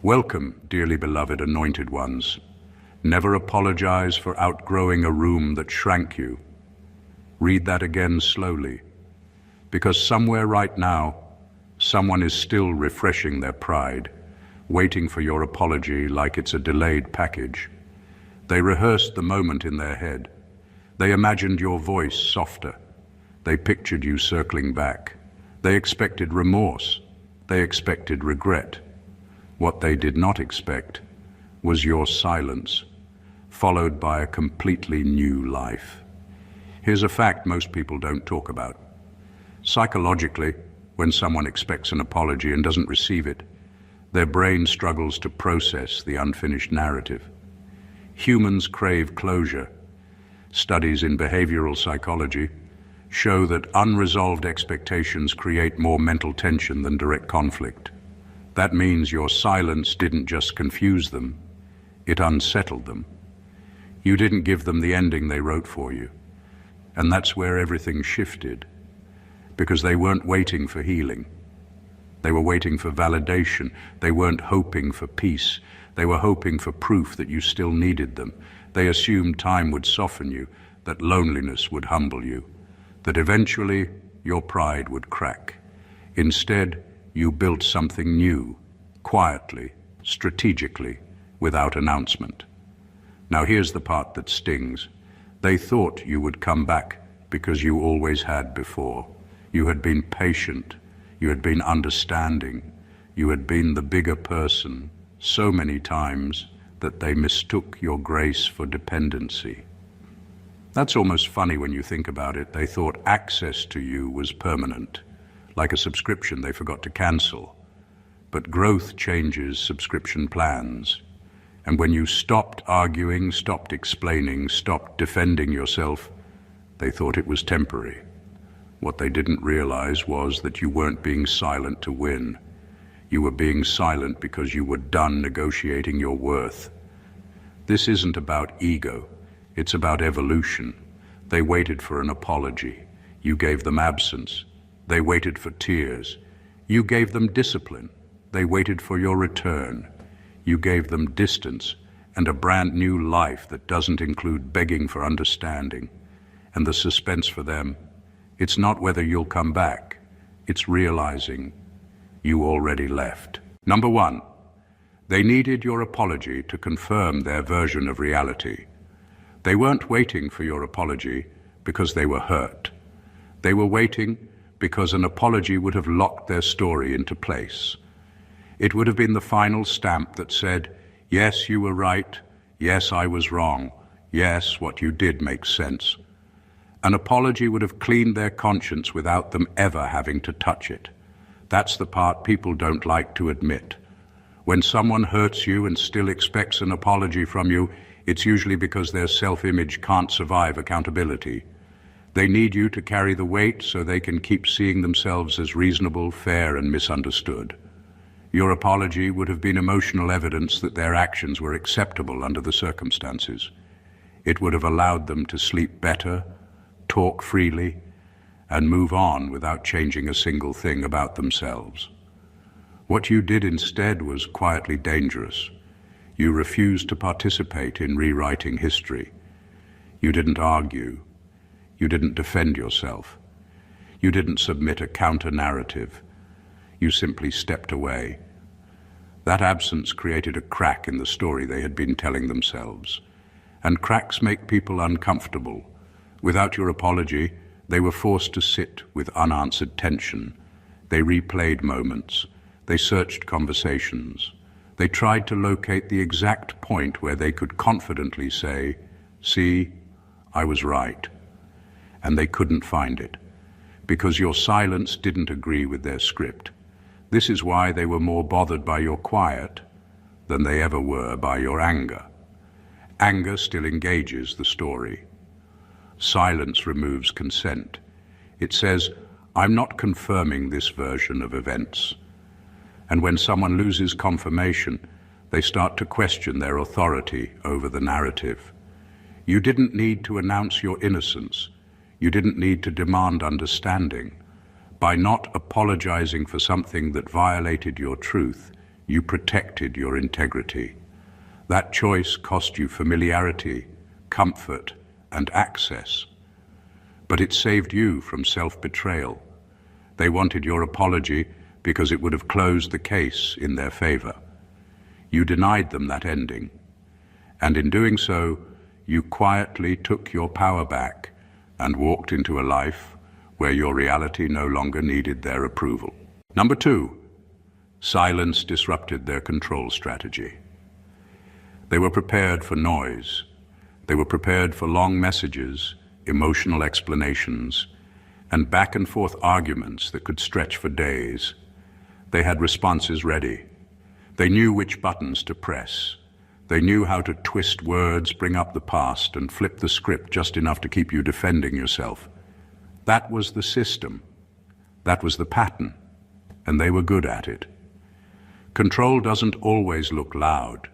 Welcome, dearly beloved anointed ones. Never apologize for outgrowing a room that shrank you. Read that again slowly, because somewhere right now, someone is still refreshing their pride, waiting for your apology like it's a delayed package. They rehearsed the moment in their head. They imagined your voice softer. They pictured you circling back. They expected remorse. They expected regret. What they did not expect was your silence, followed by a completely new life. Here's a fact most people don't talk about. Psychologically, when someone expects an apology and doesn't receive it, their brain struggles to process the unfinished narrative. Humans crave closure. Studies in behavioral psychology show that unresolved expectations create more mental tension than direct conflict. That means your silence didn't just confuse them, it unsettled them. You didn't give them the ending they wrote for you. And that's where everything shifted, because they weren't waiting for healing. They were waiting for validation. They weren't hoping for peace. They were hoping for proof that you still needed them. They assumed time would soften you, that loneliness would humble you, that eventually your pride would crack. Instead, you built something new, quietly, strategically, without announcement. Now here's the part that stings. They thought you would come back because you always had before. You had been patient, you had been understanding, you had been the bigger person so many times that they mistook your grace for dependency. That's almost funny when you think about it. They thought access to you was permanent, like a subscription they forgot to cancel. But growth changes subscription plans. And when you stopped arguing, stopped explaining, stopped defending yourself, they thought it was temporary. What they didn't realize was that you weren't being silent to win. You were being silent because you were done negotiating your worth. This isn't about ego, it's about evolution. They waited for an apology. You gave them absence. They waited for tears. You gave them discipline. They waited for your return. You gave them distance and a brand new life that doesn't include begging for understanding. And the suspense for them, it's not whether you'll come back, it's realizing you already left. Number one, they needed your apology to confirm their version of reality. They weren't waiting for your apology because they were hurt. They were waiting because an apology would have locked their story into place. It would have been the final stamp that said, yes, you were right, yes, I was wrong, yes, what you did makes sense. An apology would have cleaned their conscience without them ever having to touch it. That's the part people don't like to admit. When someone hurts you and still expects an apology from you, it's usually because their self-image can't survive accountability. They need you to carry the weight so they can keep seeing themselves as reasonable, fair, and misunderstood. Your apology would have been emotional evidence that their actions were acceptable under the circumstances. It would have allowed them to sleep better, talk freely, and move on without changing a single thing about themselves. What you did instead was quietly dangerous. You refused to participate in rewriting history. You didn't argue. You didn't defend yourself. You didn't submit a counter-narrative. You simply stepped away. That absence created a crack in the story they had been telling themselves. And cracks make people uncomfortable. Without your apology, they were forced to sit with unanswered tension. They replayed moments. They searched conversations. They tried to locate the exact point where they could confidently say, see, I was right. And they couldn't find it, because your silence didn't agree with their script. This is why they were more bothered by your quiet than they ever were by your anger. Anger still engages the story. Silence removes consent. It says, I'm not confirming this version of events. And when someone loses confirmation, they start to question their authority over the narrative. You didn't need to announce your innocence. You didn't need to demand understanding. By not apologizing for something that violated your truth, You protected your integrity. That choice cost you familiarity, comfort, and access. But it saved you from self-betrayal. They wanted your apology because it would have closed the case in their favor. You denied them that ending. And in doing so, you quietly took your power back and walked into a life where your reality no longer needed their approval. Number 2, silence disrupted their control strategy. They were prepared for noise. They were prepared for long messages, emotional explanations, and back and forth arguments that could stretch for days. They had responses ready. They knew which buttons to press. They knew how to twist words, bring up the past, and flip the script just enough to keep you defending yourself. That was the system. That was the pattern, and they were good at it. Control doesn't always look loud.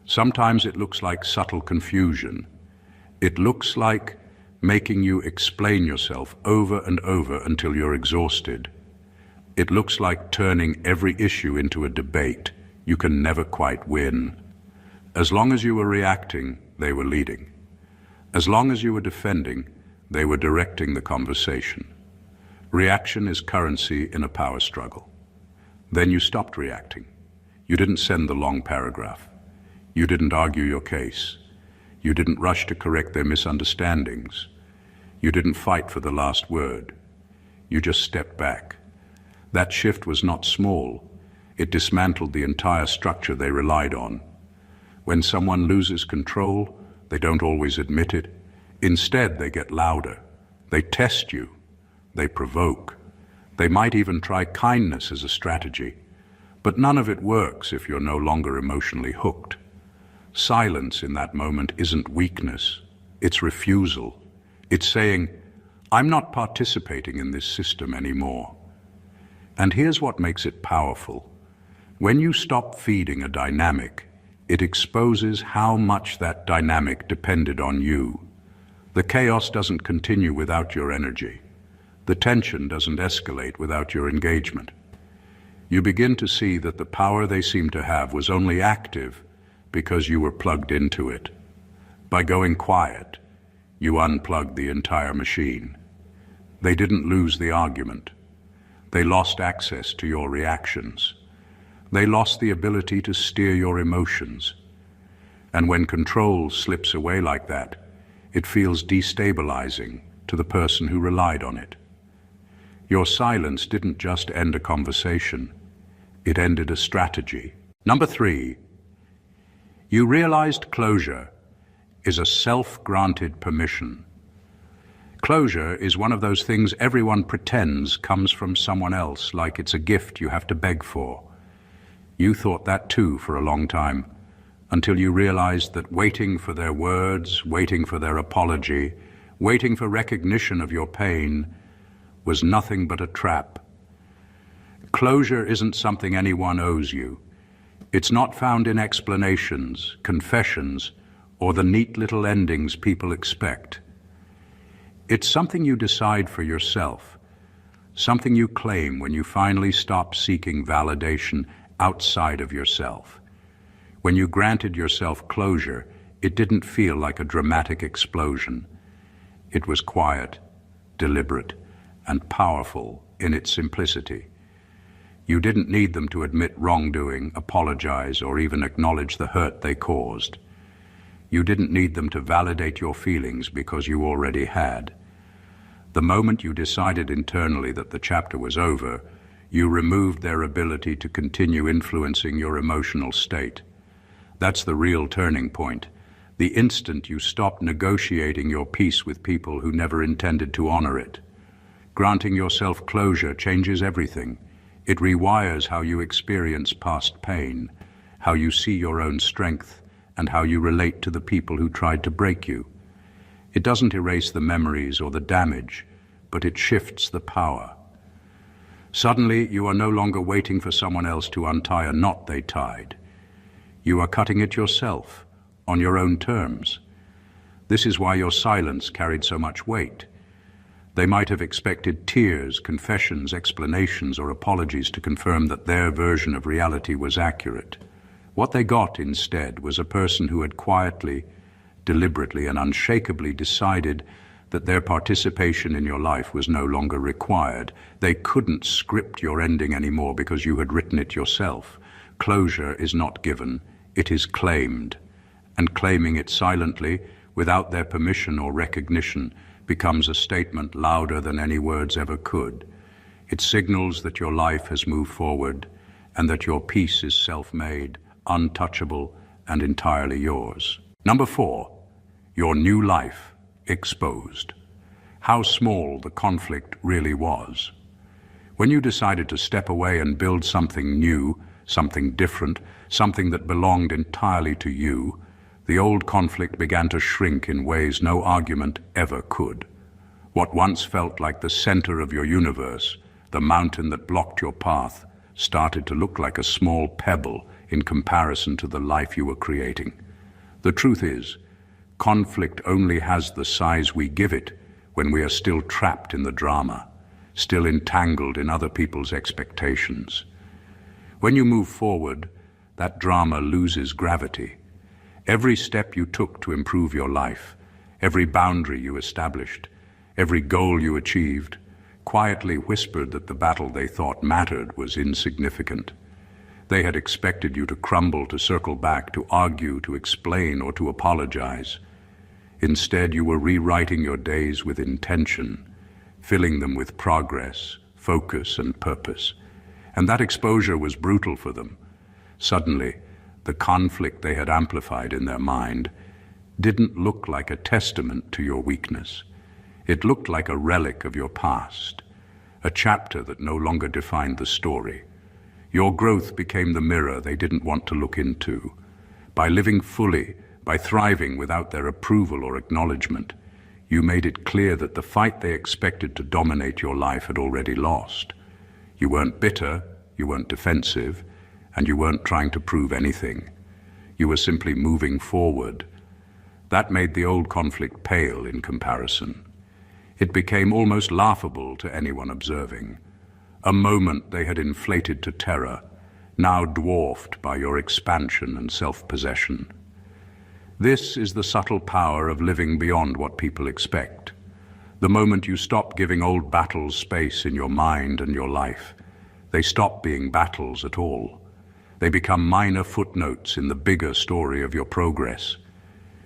Sometimes it looks like subtle confusion. It looks like making you explain yourself over and over until you're exhausted. It looks like turning every issue into a debate you can never quite win. As long as you were reacting, they were leading. As long as you were defending, they were directing the conversation. Reaction is currency in a power struggle. Then you stopped reacting. You didn't send the long paragraph. You didn't argue your case. You didn't rush to correct their misunderstandings. You didn't fight for the last word. You just stepped back. That shift was not small. It dismantled the entire structure they relied on. When someone loses control, they don't always admit it. Instead, they get louder. They test you. They provoke. They might even try kindness as a strategy. But none of it works if you're no longer emotionally hooked. Silence in that moment isn't weakness. It's refusal. It's saying, I'm not participating in this system anymore. And here's what makes it powerful. When you stop feeding a dynamic, it exposes how much that dynamic depended on you. The chaos doesn't continue without your energy. The tension doesn't escalate without your engagement. You begin to see that the power they seemed to have was only active because you were plugged into it. By going quiet, you unplugged the entire machine. They didn't lose the argument. They lost access to your reactions. They lost the ability to steer your emotions. And when control slips away like that, it feels destabilizing to the person who relied on it. Your silence didn't just end a conversation, it ended a strategy. Number 3, you realized closure is a self-granted permission. Closure is one of those things everyone pretends comes from someone else, like it's a gift you have to beg for. You thought that too for a long time, until you realized that waiting for their words, waiting for their apology, waiting for recognition of your pain was nothing but a trap. Closure isn't something anyone owes you. It's not found in explanations, confessions, or the neat little endings people expect. It's something you decide for yourself, something you claim when you finally stop seeking validation outside of yourself. When you granted yourself closure, it didn't feel like a dramatic explosion. It was quiet, deliberate, and powerful in its simplicity. You didn't need them to admit wrongdoing, apologize, or even acknowledge the hurt they caused. You didn't need them to validate your feelings because you already had. The moment you decided internally that the chapter was over, you removed their ability to continue influencing your emotional state. That's the real turning point. The instant you stopped negotiating your peace with people who never intended to honor it. Granting yourself closure changes everything. It rewires how you experience past pain, how you see your own strength, and how you relate to the people who tried to break you. It doesn't erase the memories or the damage, but it shifts the power. Suddenly, you are no longer waiting for someone else to untie a knot they tied. You are cutting it yourself, on your own terms. This is why your silence carried so much weight. They might have expected tears, confessions, explanations, or apologies to confirm that their version of reality was accurate. What they got instead was a person who had quietly, deliberately, and unshakably decided that their participation in your life was no longer required. They couldn't script your ending anymore because you had written it yourself. Closure is not given, it is claimed. And claiming it silently, without their permission or recognition, becomes a statement louder than any words ever could. It signals that your life has moved forward and that your peace is self-made, untouchable, and entirely yours. Number 4, your new life exposed. How small the conflict really was. When you decided to step away and build something new, something different, something that belonged entirely to you, the old conflict began to shrink in ways no argument ever could. What once felt like the center of your universe, the mountain that blocked your path, started to look like a small pebble in comparison to the life you were creating. The truth is, conflict only has the size we give it when we are still trapped in the drama, still entangled in other people's expectations. When you move forward, that drama loses gravity. Every step you took to improve your life, every boundary you established, every goal you achieved, quietly whispered that the battle they thought mattered was insignificant. They had expected you to crumble, to circle back, to argue, to explain, or to apologize. Instead, you were rewriting your days with intention, filling them with progress, focus, and purpose. And that exposure was brutal for them. Suddenly, the conflict they had amplified in their mind didn't look like a testament to your weakness. It looked like a relic of your past, a chapter that no longer defined the story. Your growth became the mirror they didn't want to look into. By living fully, by thriving without their approval or acknowledgement, you made it clear that the fight they expected to dominate your life had already lost. You weren't bitter, you weren't defensive, and you weren't trying to prove anything. You were simply moving forward. That made the old conflict pale in comparison. It became almost laughable to anyone observing. A moment they had inflated to terror, now dwarfed by your expansion and self-possession. This is the subtle power of living beyond what people expect. The moment you stop giving old battles space in your mind and your life, they stop being battles at all. They become minor footnotes in the bigger story of your progress.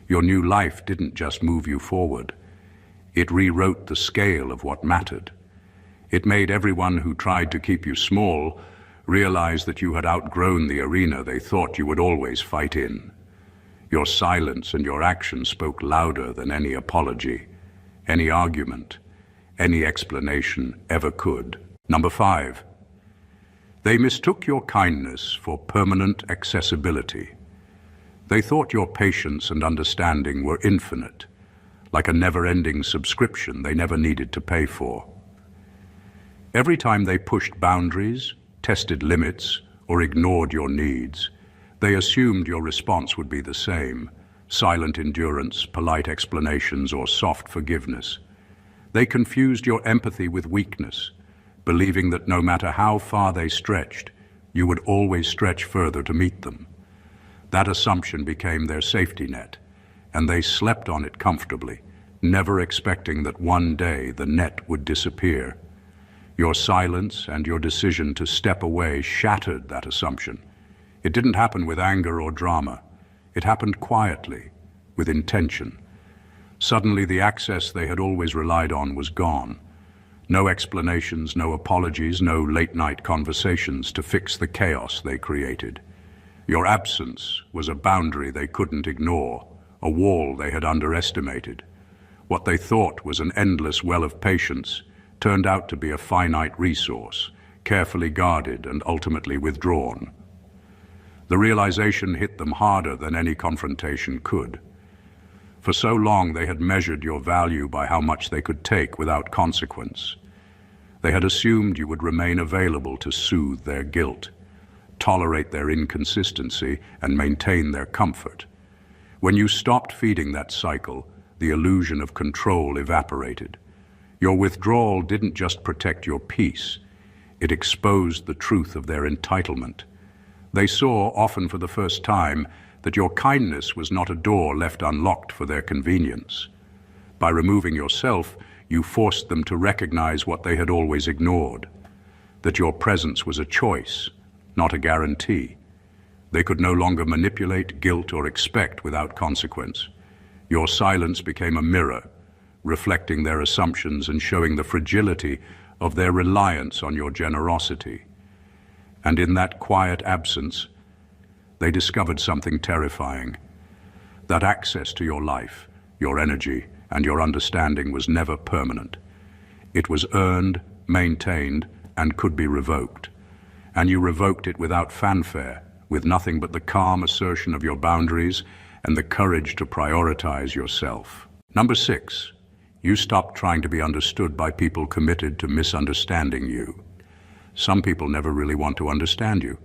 Your new life didn't just move you forward. It rewrote the scale of what mattered. It made everyone who tried to keep you small realize that you had outgrown the arena they thought you would always fight in. Your silence and your action spoke louder than any apology, any argument, any explanation ever could. Number 5. They mistook your kindness for permanent accessibility. They thought your patience and understanding were infinite, like a never-ending subscription they never needed to pay for. Every time they pushed boundaries, tested limits, or ignored your needs, they assumed your response would be the same: silent endurance, polite explanations, or soft forgiveness. They confused your empathy with weakness, believing that no matter how far they stretched, you would always stretch further to meet them. That assumption became their safety net, and they slept on it comfortably, never expecting that one day the net would disappear. Your silence and your decision to step away shattered that assumption. It didn't happen with anger or drama. It happened quietly, with intention. Suddenly, the access they had always relied on was gone. No explanations, no apologies, no late-night conversations to fix the chaos they created. Your absence was a boundary they couldn't ignore, a wall they had underestimated. What they thought was an endless well of patience turned out to be a finite resource, carefully guarded and ultimately withdrawn. The realization hit them harder than any confrontation could. For so long they had measured your value by how much they could take without consequence. They had assumed you would remain available to soothe their guilt, tolerate their inconsistency, and maintain their comfort. When you stopped feeding that cycle, the illusion of control evaporated. Your withdrawal didn't just protect your peace, it exposed the truth of their entitlement. They saw, often for the first time, that your kindness was not a door left unlocked for their convenience. By removing yourself, you forced them to recognize what they had always ignored, that your presence was a choice, not a guarantee. They could no longer manipulate, guilt, or expect without consequence. Your silence became a mirror, reflecting their assumptions and showing the fragility of their reliance on your generosity. And in that quiet absence, they discovered something terrifying, that access to your life, your energy, and your understanding was never permanent. It was earned, maintained, and could be revoked. And you revoked it without fanfare, with nothing but the calm assertion of your boundaries and the courage to prioritize yourself. Number 6, you stopped trying to be understood by people committed to misunderstanding you. Some people never really want to understand you.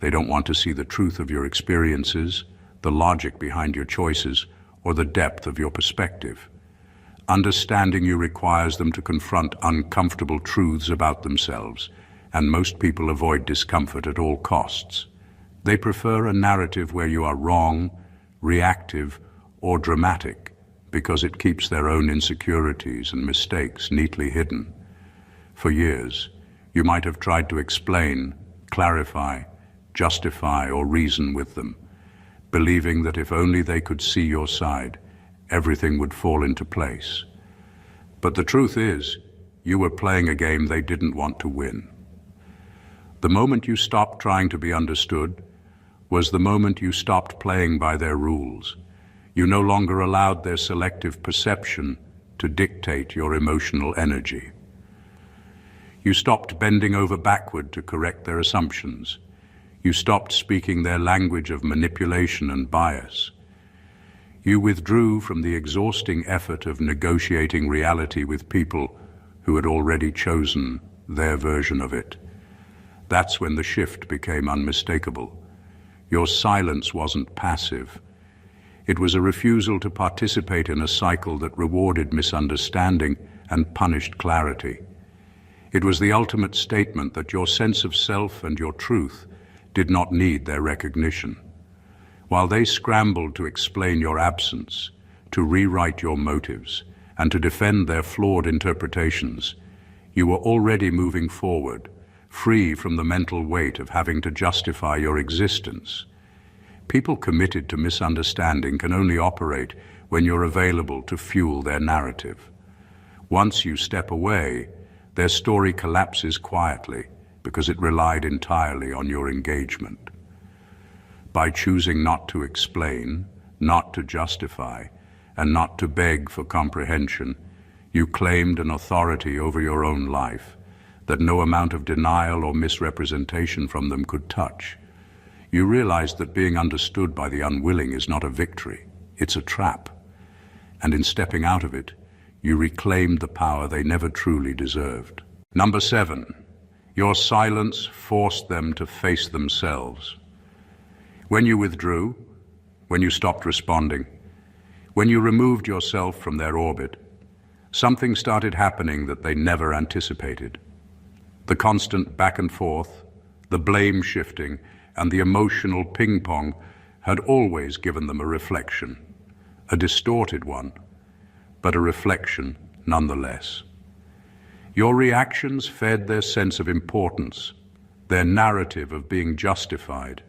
They don't want to see the truth of your experiences, the logic behind your choices, or the depth of your perspective. Understanding you requires them to confront uncomfortable truths about themselves, and most people avoid discomfort at all costs. They prefer a narrative where you are wrong, reactive, or dramatic, because it keeps their own insecurities and mistakes neatly hidden. For years, you might have tried to explain, clarify, justify, or reason with them, believing that if only they could see your side, everything would fall into place. But the truth is, you were playing a game they didn't want to win. The moment you stopped trying to be understood was the moment you stopped playing by their rules. You no longer allowed their selective perception to dictate your emotional energy. You stopped bending over backward to correct their assumptions. You stopped speaking their language of manipulation and bias. You withdrew from the exhausting effort of negotiating reality with people who had already chosen their version of it. That's when the shift became unmistakable. Your silence wasn't passive. It was a refusal to participate in a cycle that rewarded misunderstanding and punished clarity. It was the ultimate statement that your sense of self and your truth did not need their recognition. While they scrambled to explain your absence, to rewrite your motives, and to defend their flawed interpretations, you were already moving forward, free from the mental weight of having to justify your existence. People committed to misunderstanding can only operate when you're available to fuel their narrative. Once you step away, their story collapses quietly because it relied entirely on your engagement. By choosing not to explain, not to justify, and not to beg for comprehension, you claimed an authority over your own life that no amount of denial or misrepresentation from them could touch. You realized that being understood by the unwilling is not a victory, it's a trap. And in stepping out of it, you reclaimed the power they never truly deserved. Number 7, your silence forced them to face themselves. When you withdrew, when you stopped responding, when you removed yourself from their orbit, something started happening that they never anticipated. The constant back and forth, the blame shifting, and the emotional ping-pong had always given them a reflection, a distorted one, but a reflection nonetheless. Your reactions fed their sense of importance, their narrative of being justified,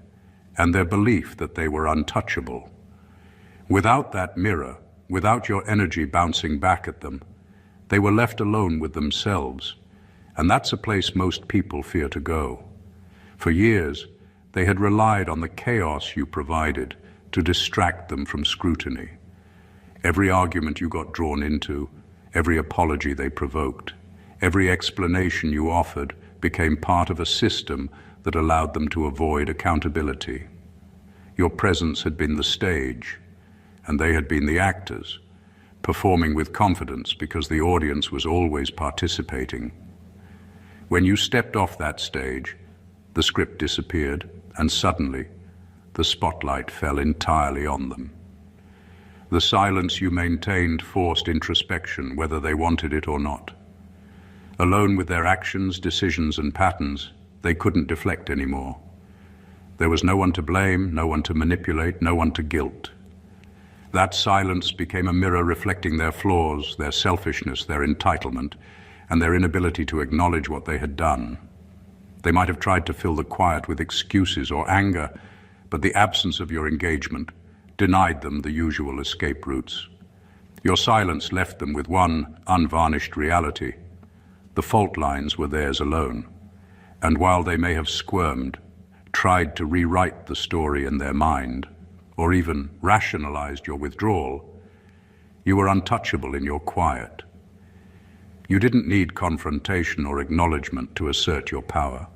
and their belief that they were untouchable. Without that mirror, without your energy bouncing back at them, they were left alone with themselves, and that's a place most people fear to go. For years, they had relied on the chaos you provided to distract them from scrutiny. Every argument you got drawn into, every apology they provoked, every explanation you offered became part of a system that allowed them to avoid accountability. Your presence had been the stage, and they had been the actors, performing with confidence because the audience was always participating. When you stepped off that stage, the script disappeared, and suddenly, the spotlight fell entirely on them. The silence you maintained forced introspection, whether they wanted it or not. Alone with their actions, decisions, and patterns, they couldn't deflect anymore. There was no one to blame, no one to manipulate, no one to guilt. That silence became a mirror reflecting their flaws, their selfishness, their entitlement, and their inability to acknowledge what they had done. They might have tried to fill the quiet with excuses or anger, but the absence of your engagement denied them the usual escape routes. Your silence left them with one unvarnished reality. The fault lines were theirs alone, and while they may have squirmed, tried to rewrite the story in their mind, or even rationalized your withdrawal, you were untouchable in your quiet. You didn't need confrontation or acknowledgement to assert your power.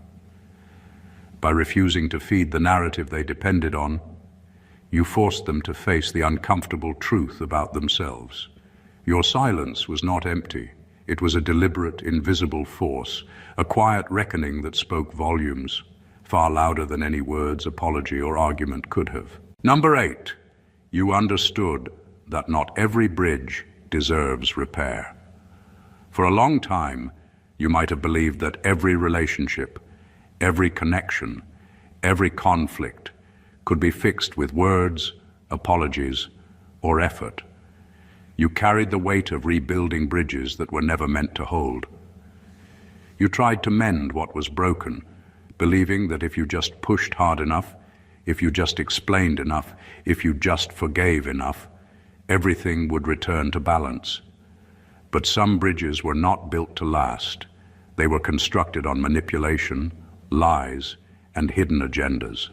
By refusing to feed the narrative they depended on, you forced them to face the uncomfortable truth about themselves. Your silence was not empty. It was a deliberate, invisible force, a quiet reckoning that spoke volumes, far louder than any words, apology, or argument could have. Number 8, you understood that not every bridge deserves repair. For a long time, you might have believed that every relationship, every connection, every conflict could be fixed with words, apologies, or effort. You carried the weight of rebuilding bridges that were never meant to hold. You tried to mend what was broken, believing that if you just pushed hard enough, if you just explained enough, if you just forgave enough, everything would return to balance. But some bridges were not built to last. They were constructed on manipulation, lies, and hidden agendas.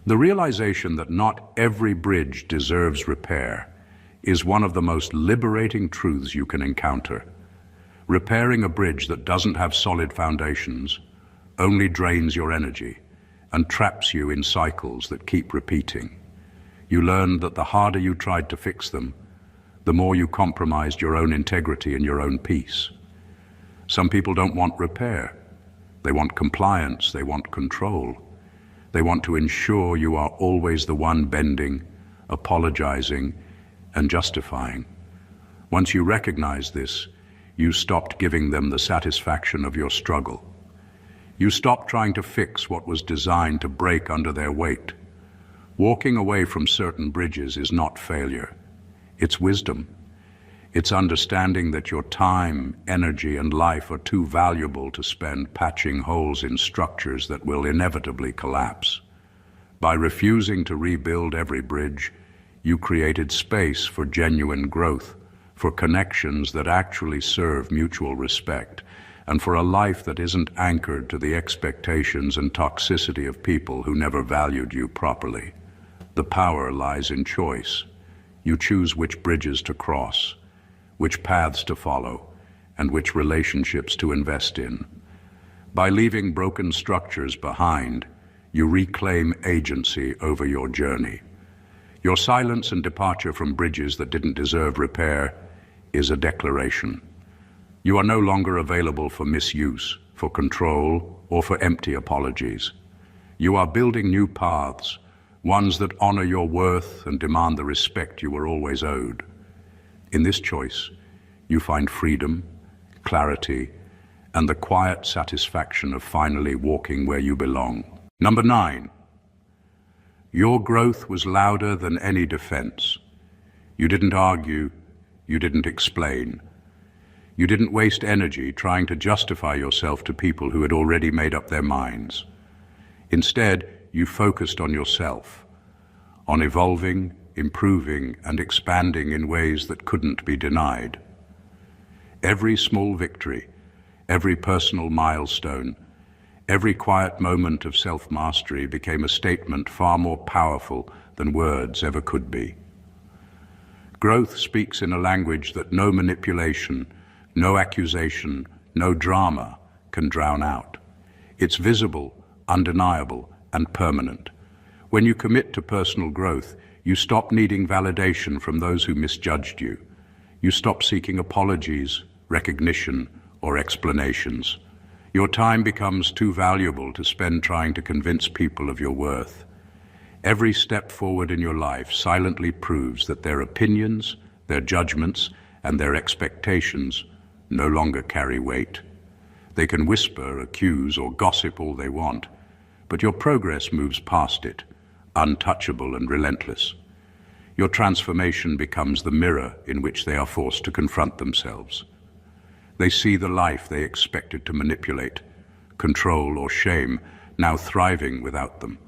The realization that not every bridge deserves repair is one of the most liberating truths you can encounter. Repairing a bridge that doesn't have solid foundations only drains your energy and traps you in cycles that keep repeating. You learned that the harder you tried to fix them, the more you compromised your own integrity and your own peace. Some people don't want repair. They want compliance, they want control. They want to ensure you are always the one bending, apologizing, and justifying. Once you recognize this, you stopped giving them the satisfaction of your struggle. You stopped trying to fix what was designed to break under their weight. Walking away from certain bridges is not failure. It's wisdom. It's understanding that your time, energy, and life are too valuable to spend patching holes in structures that will inevitably collapse. By refusing to rebuild every bridge, you created space for genuine growth, for connections that actually serve mutual respect, and for a life that isn't anchored to the expectations and toxicity of people who never valued you properly. The power lies in choice. You choose which bridges to cross, which paths to follow, and which relationships to invest in. By leaving broken structures behind, you reclaim agency over your journey. Your silence and departure from bridges that didn't deserve repair is a declaration. You are no longer available for misuse, for control, or for empty apologies. You are building new paths, ones that honor your worth and demand the respect you were always owed. In this choice, you find freedom, clarity, and the quiet satisfaction of finally walking where you belong. Number 9, your growth was louder than any defense. You didn't argue, you didn't explain. You didn't waste energy trying to justify yourself to people who had already made up their minds. Instead, you focused on yourself, on evolving, improving, and expanding in ways that couldn't be denied. Every small victory, every personal milestone, every quiet moment of self-mastery became a statement far more powerful than words ever could be. Growth speaks in a language that no manipulation, no accusation, no drama can drown out. It's visible, undeniable, and permanent. When you commit to personal growth, you stop needing validation from those who misjudged you. You stop seeking apologies, recognition, or explanations. Your time becomes too valuable to spend trying to convince people of your worth. Every step forward in your life silently proves that their opinions, their judgments, and their expectations no longer carry weight. They can whisper, accuse, or gossip all they want, but your progress moves past it, untouchable and relentless. Your transformation becomes the mirror in which they are forced to confront themselves. They see the life they expected to manipulate, control, or shame, now thriving without them.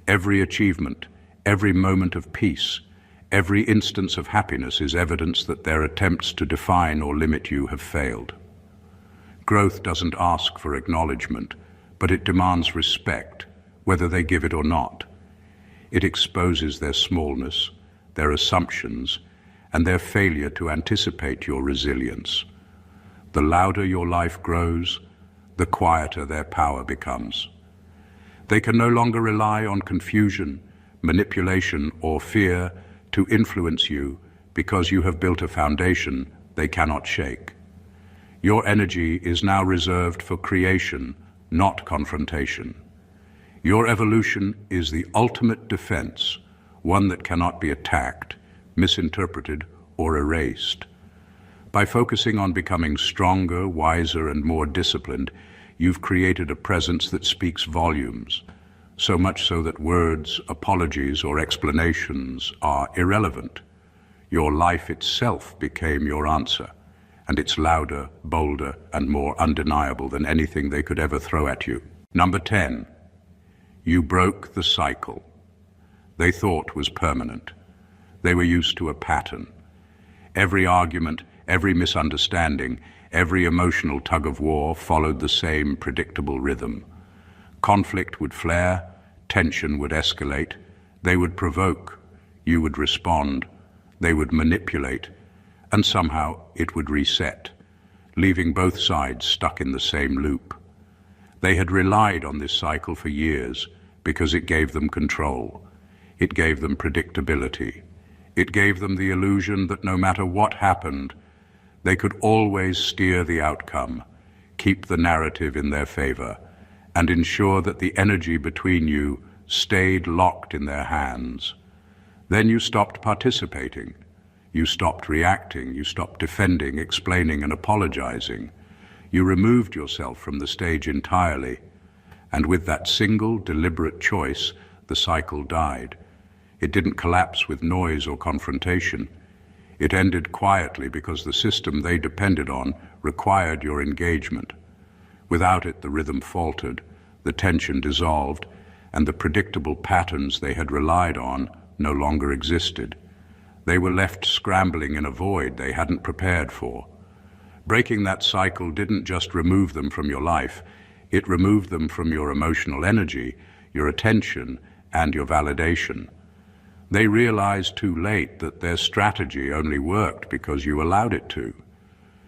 Every achievement, every moment of peace, every instance of happiness is evidence that their attempts to define or limit you have failed. Growth doesn't ask for acknowledgement, but it demands respect, whether they give it or not. It exposes their smallness, their assumptions, and their failure to anticipate your resilience. The louder your life grows, the quieter their power becomes. They can no longer rely on confusion, manipulation, or fear to influence you because you have built a foundation they cannot shake. Your energy is now reserved for creation, not confrontation. Your evolution is the ultimate defense, one that cannot be attacked, misinterpreted, or erased. By focusing on becoming stronger, wiser, and more disciplined, you've created a presence that speaks volumes, so much so that words, apologies, or explanations are irrelevant. Your life itself became your answer, and it's louder, bolder, and more undeniable than anything they could ever throw at you. Number 10. You broke the cycle they thought was permanent. They were used to a pattern. Every argument, every misunderstanding, every emotional tug-of-war followed the same predictable rhythm. Conflict would flare, tension would escalate, they would provoke, you would respond, they would manipulate, and somehow it would reset, leaving both sides stuck in the same loop. They had relied on this cycle for years because it gave them control. It gave them predictability. It gave them the illusion that no matter what happened, they could always steer the outcome, keep the narrative in their favor, and ensure that the energy between you stayed locked in their hands. Then you stopped participating. You stopped reacting. You stopped defending, explaining, and apologizing. You removed yourself from the stage entirely, and with that single, deliberate choice, the cycle died. It didn't collapse with noise or confrontation. It ended quietly because the system they depended on required your engagement. Without it, the rhythm faltered, the tension dissolved, and the predictable patterns they had relied on no longer existed. They were left scrambling in a void they hadn't prepared for. Breaking that cycle didn't just remove them from your life, it removed them from your emotional energy, your attention, and your validation. They realized too late that their strategy only worked because you allowed it to.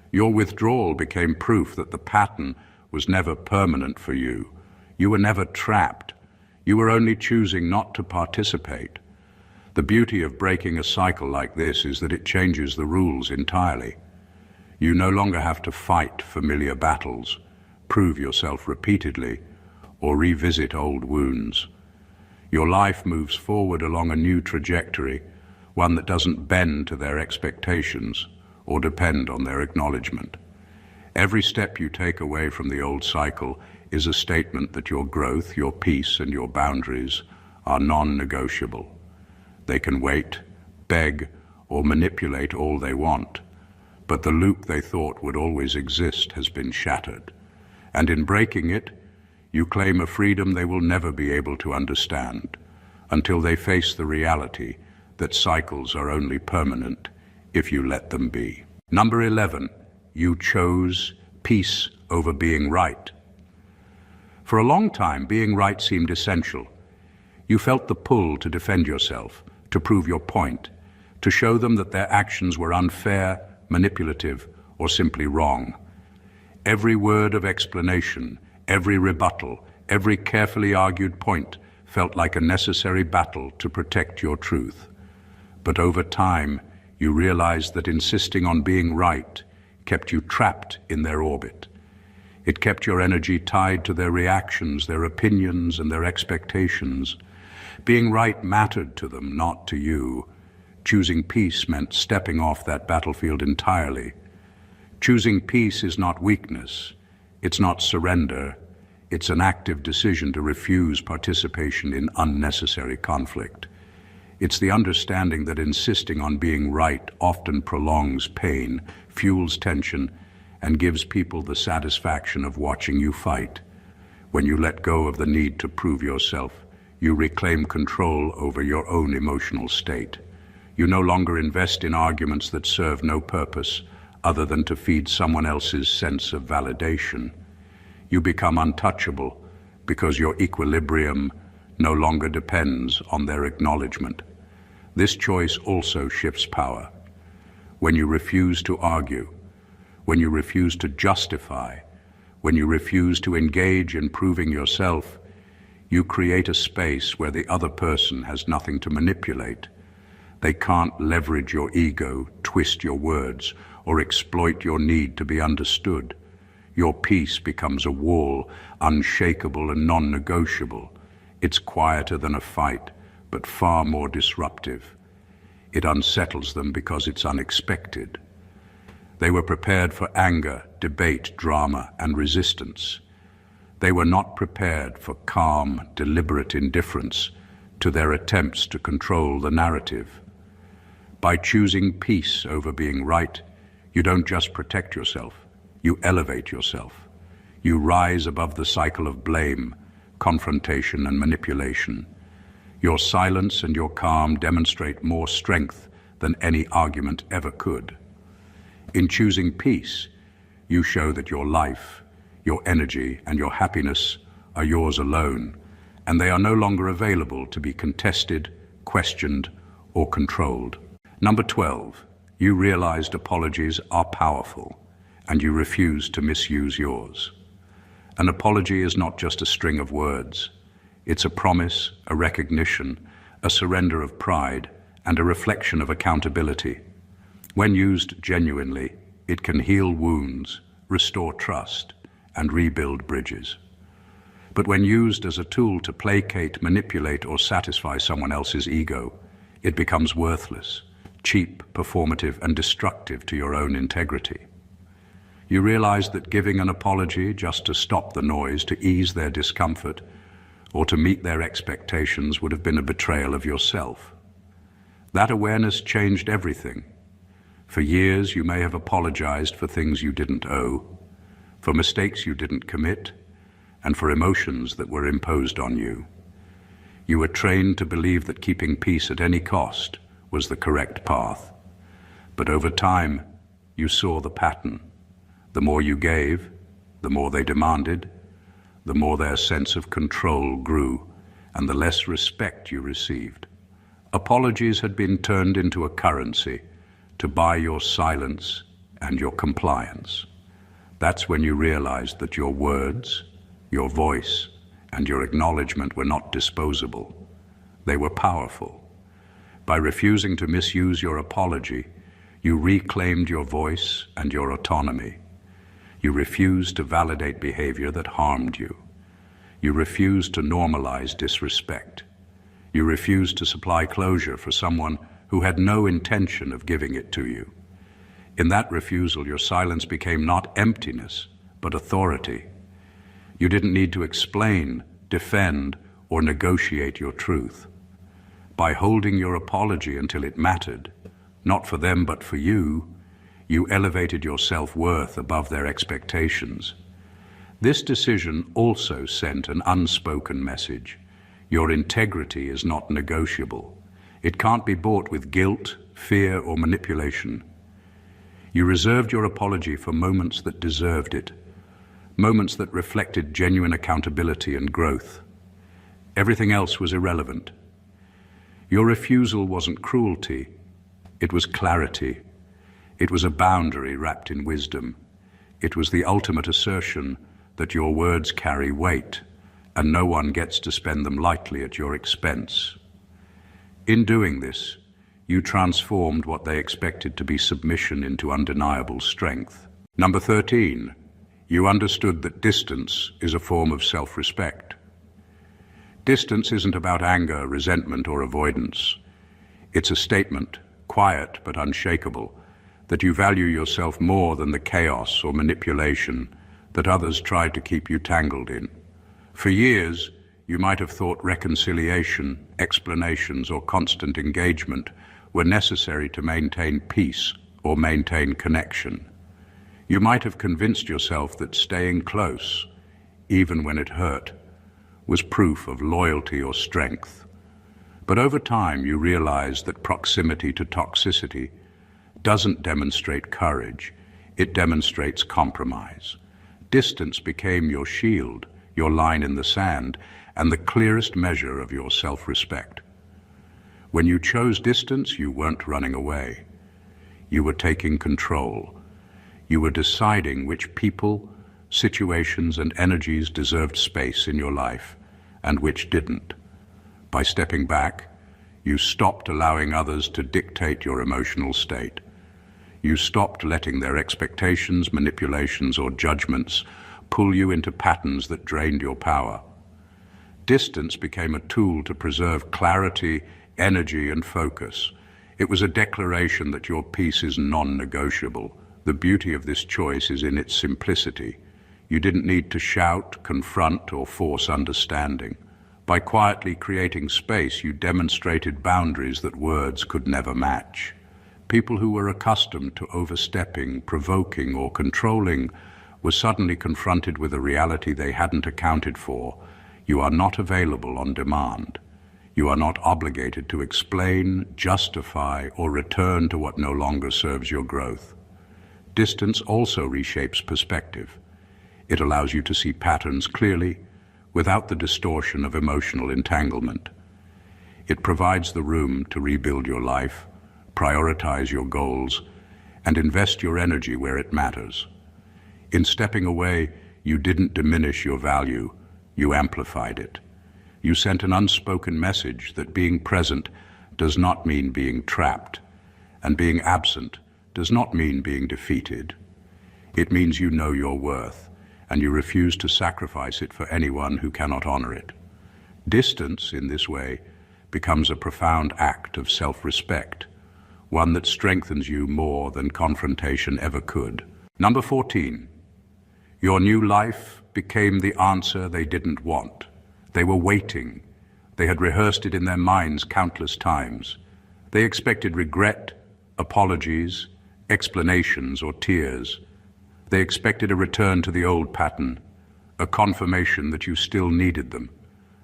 Your withdrawal became proof that the pattern was never permanent for you. You were never trapped. You were only choosing not to participate. The beauty of breaking a cycle like this is that it changes the rules entirely. You no longer have to fight familiar battles, prove yourself repeatedly, or revisit old wounds. Your life moves forward along a new trajectory, one that doesn't bend to their expectations or depend on their acknowledgement. Every step you take away from the old cycle is a statement that your growth, your peace, and your boundaries are non-negotiable. They can wait, beg, or manipulate all they want, but the loop they thought would always exist has been shattered. And in breaking it, you claim a freedom they will never be able to understand until they face the reality that cycles are only permanent if you let them be. Number 11, you chose peace over being right. For a long time, being right seemed essential. You felt the pull to defend yourself, to prove your point, to show them that their actions were unfair, manipulative, or simply wrong. Every word of explanation, every rebuttal, every carefully argued point felt like a necessary battle to protect your truth. But over time, you realized that insisting on being right kept you trapped in their orbit. It kept your energy tied to their reactions, their opinions, and their expectations. Being right mattered to them, not to you. Choosing peace meant stepping off that battlefield entirely. Choosing peace is not weakness. It's not surrender. It's an active decision to refuse participation in unnecessary conflict. It's the understanding that insisting on being right often prolongs pain, fuels tension, and gives people the satisfaction of watching you fight. When you let go of the need to prove yourself, you reclaim control over your own emotional state. You no longer invest in arguments that serve no purpose other than to feed someone else's sense of validation. You become untouchable because your equilibrium no longer depends on their acknowledgement. This choice also shifts power. When you refuse to argue, when you refuse to justify, when you refuse to engage in proving yourself, you create a space where the other person has nothing to manipulate. They can't leverage your ego, twist your words, or exploit your need to be understood. Your peace becomes a wall, unshakable and non-negotiable. It's quieter than a fight, but far more disruptive. It unsettles them because it's unexpected. They were prepared for anger, debate, drama, and resistance. They were not prepared for calm, deliberate indifference to their attempts to control the narrative. By choosing peace over being right, you don't just protect yourself, you elevate yourself. You rise above the cycle of blame, confrontation, and manipulation. Your silence and your calm demonstrate more strength than any argument ever could. In choosing peace, you show that your life, your energy, and your happiness are yours alone, and they are no longer available to be contested, questioned, or controlled. Number 12, you realized apologies are powerful, and you refuse to misuse yours. An apology is not just a string of words. It's a promise, a recognition, a surrender of pride, and a reflection of accountability. When used genuinely, it can heal wounds, restore trust, and rebuild bridges. But when used as a tool to placate, manipulate, or satisfy someone else's ego, it becomes worthless, cheap, performative, and destructive to your own integrity. You realize that giving an apology just to stop the noise, to ease their discomfort, or to meet their expectations would have been a betrayal of yourself. That awareness changed everything. For years, you may have apologized for things you didn't owe, for mistakes you didn't commit, and for emotions that were imposed on you. You were trained to believe that keeping peace at any cost was the correct path. But over time, you saw the pattern. The more you gave, the more they demanded, the more their sense of control grew, and the less respect you received. Apologies had been turned into a currency to buy your silence and your compliance. That's when you realized that your words, your voice, and your acknowledgement were not disposable. They were powerful. By refusing to misuse your apology, you reclaimed your voice and your autonomy. You refused to validate behavior that harmed you. You refused to normalize disrespect. You refused to supply closure for someone who had no intention of giving it to you. In that refusal, your silence became not emptiness, but authority. You didn't need to explain, defend, or negotiate your truth. By holding your apology until it mattered, not for them but for you, you elevated your self-worth above their expectations. This decision also sent an unspoken message. Your integrity is not negotiable. It can't be bought with guilt, fear, or manipulation. You reserved your apology for moments that deserved it, moments that reflected genuine accountability and growth. Everything else was irrelevant. Your refusal wasn't cruelty, it was clarity. It was a boundary wrapped in wisdom. It was the ultimate assertion that your words carry weight, and no one gets to spend them lightly at your expense. In doing this, you transformed what they expected to be submission into undeniable strength. Number 13, you understood that distance is a form of self-respect. Distance isn't about anger, resentment, or avoidance. It's a statement, quiet but unshakable, that you value yourself more than the chaos or manipulation that others tried to keep you tangled in. For years, you might have thought reconciliation, explanations, or constant engagement were necessary to maintain peace or maintain connection. You might have convinced yourself that staying close, even when it hurt, was proof of loyalty or strength. But over time, you realized that proximity to toxicity doesn't demonstrate courage, it demonstrates compromise. Distance became your shield, your line in the sand, and the clearest measure of your self-respect. When you chose distance, you weren't running away. You were taking control. You were deciding which people, situations, and energies deserved space in your life, and which didn't. By stepping back, you stopped allowing others to dictate your emotional state. You stopped letting their expectations, manipulations, or judgments pull you into patterns that drained your power. Distance became a tool to preserve clarity, energy, and focus. It was a declaration that your peace is non-negotiable. The beauty of this choice is in its simplicity. You didn't need to shout, confront, or force understanding. By quietly creating space, you demonstrated boundaries that words could never match. People who were accustomed to overstepping, provoking, or controlling were suddenly confronted with a reality they hadn't accounted for. You are not available on demand. You are not obligated to explain, justify, or return to what no longer serves your growth. Distance also reshapes perspective. It allows you to see patterns clearly, without the distortion of emotional entanglement. It provides the room to rebuild your life, prioritize your goals, and invest your energy where it matters. In stepping away, you didn't diminish your value, you amplified it. You sent an unspoken message that being present does not mean being trapped, and being absent does not mean being defeated. It means you know your worth, and you refuse to sacrifice it for anyone who cannot honor it. Distance, in this way, becomes a profound act of self-respect, one that strengthens you more than confrontation ever could. Number 14. Your new life became the answer they didn't want. They were waiting. They had rehearsed it in their minds countless times. They expected regret, apologies, explanations, or tears. They expected a return to the old pattern, a confirmation that you still needed them,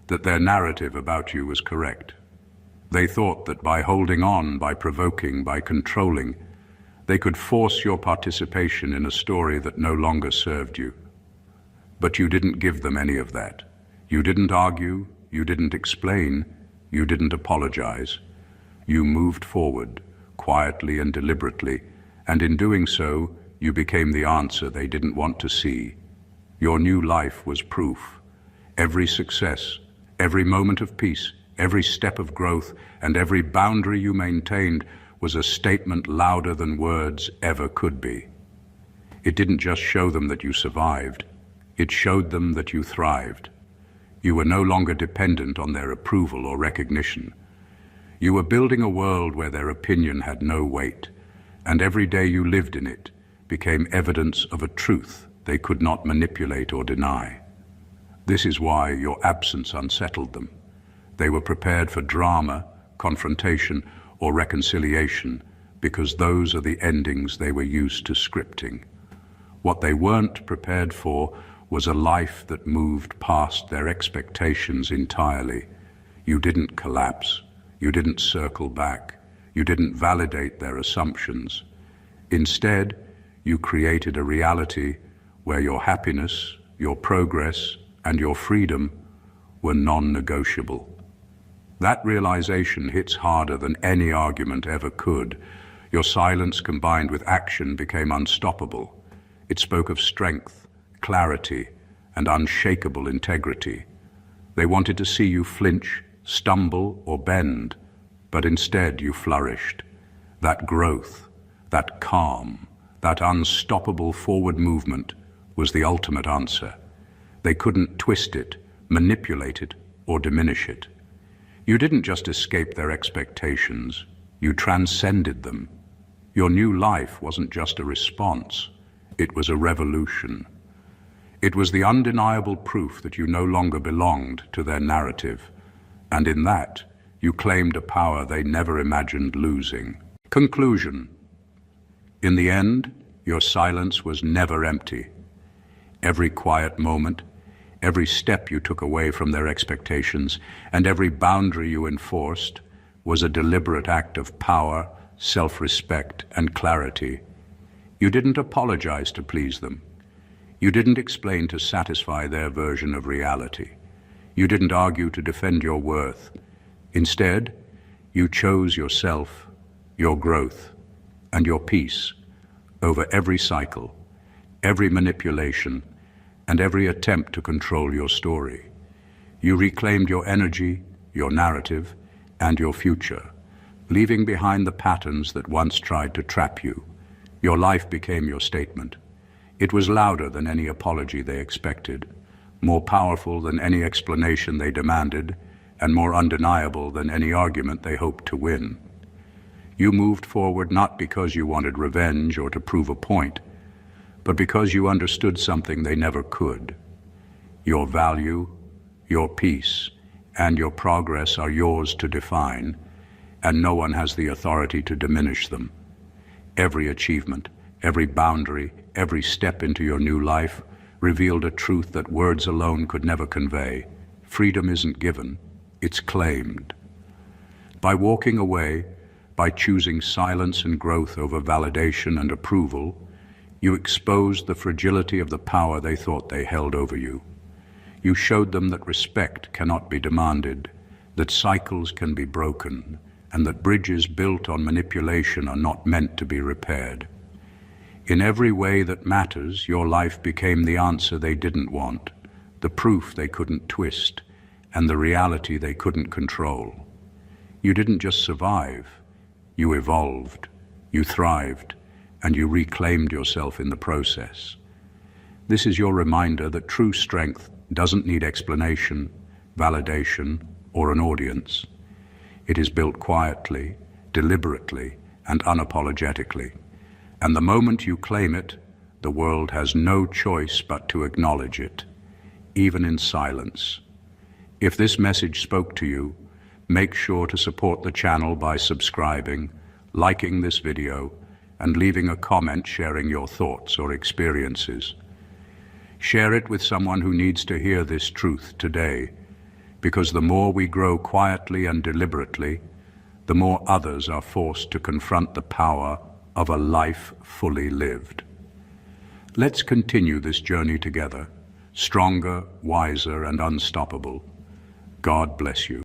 that their narrative about you was correct. They thought that by holding on, by provoking, by controlling, they could force your participation in a story that no longer served you. But you didn't give them any of that. You didn't argue, you didn't explain, you didn't apologize. You moved forward, quietly and deliberately, and in doing so, you became the answer they didn't want to see. Your new life was proof. Every success, every moment of peace, every step of growth, and every boundary you maintained was a statement louder than words ever could be. It didn't just show them that you survived, it showed them that you thrived. You were no longer dependent on their approval or recognition. You were building a world where their opinion had no weight, and every day you lived in it became evidence of a truth they could not manipulate or deny. This is why your absence unsettled them. They were prepared for drama, confrontation, or reconciliation, because those are the endings they were used to scripting. What they weren't prepared for was a life that moved past their expectations entirely. You didn't collapse. You didn't circle back. You didn't validate their assumptions. Instead, you created a reality where your happiness, your progress, and your freedom were non-negotiable. That realization hits harder than any argument ever could. Your silence combined with action became unstoppable. It spoke of strength, clarity, and unshakable integrity. They wanted to see you flinch, stumble, or bend, but instead you flourished. That growth, that calm, that unstoppable forward movement was the ultimate answer. They couldn't twist it, manipulate it, or diminish it. You didn't just escape their expectations, you transcended them. Your new life wasn't just a response, it was a revolution. It was the undeniable proof that you no longer belonged to their narrative, and in that, you claimed a power they never imagined losing. Conclusion. In the end, your silence was never empty. Every quiet moment, every step you took away from their expectations, and every boundary you enforced was a deliberate act of power, self-respect, and clarity. You didn't apologize to please them. You didn't explain to satisfy their version of reality. You didn't argue to defend your worth. Instead, you chose yourself, your growth, and your peace over every cycle, every manipulation, and every attempt to control your story. You reclaimed your energy, your narrative, and your future, leaving behind the patterns that once tried to trap you. Your life became your statement. It was louder than any apology they expected, more powerful than any explanation they demanded, and more undeniable than any argument they hoped to win. You moved forward not because you wanted revenge or to prove a point, but because you understood something they never could. Your value, your peace, and your progress are yours to define, and no one has the authority to diminish them. Every achievement, every boundary, every step into your new life revealed a truth that words alone could never convey. Freedom isn't given, it's claimed. By walking away, by choosing silence and growth over validation and approval, you exposed the fragility of the power they thought they held over you. You showed them that respect cannot be demanded, that cycles can be broken, and that bridges built on manipulation are not meant to be repaired. In every way that matters, your life became the answer they didn't want, the proof they couldn't twist, and the reality they couldn't control. You didn't just survive, you evolved, you thrived, and you reclaimed yourself in the process. This is your reminder that true strength doesn't need explanation, validation, or an audience. It is built quietly, deliberately, and unapologetically. And the moment you claim it, the world has no choice but to acknowledge it, even in silence. If this message spoke to you, make sure to support the channel by subscribing, liking this video, and leaving a comment sharing your thoughts or experiences. Share it with someone who needs to hear this truth today, because the more we grow quietly and deliberately, the more others are forced to confront the power of a life fully lived. Let's continue this journey together, stronger, wiser, and unstoppable. God bless you.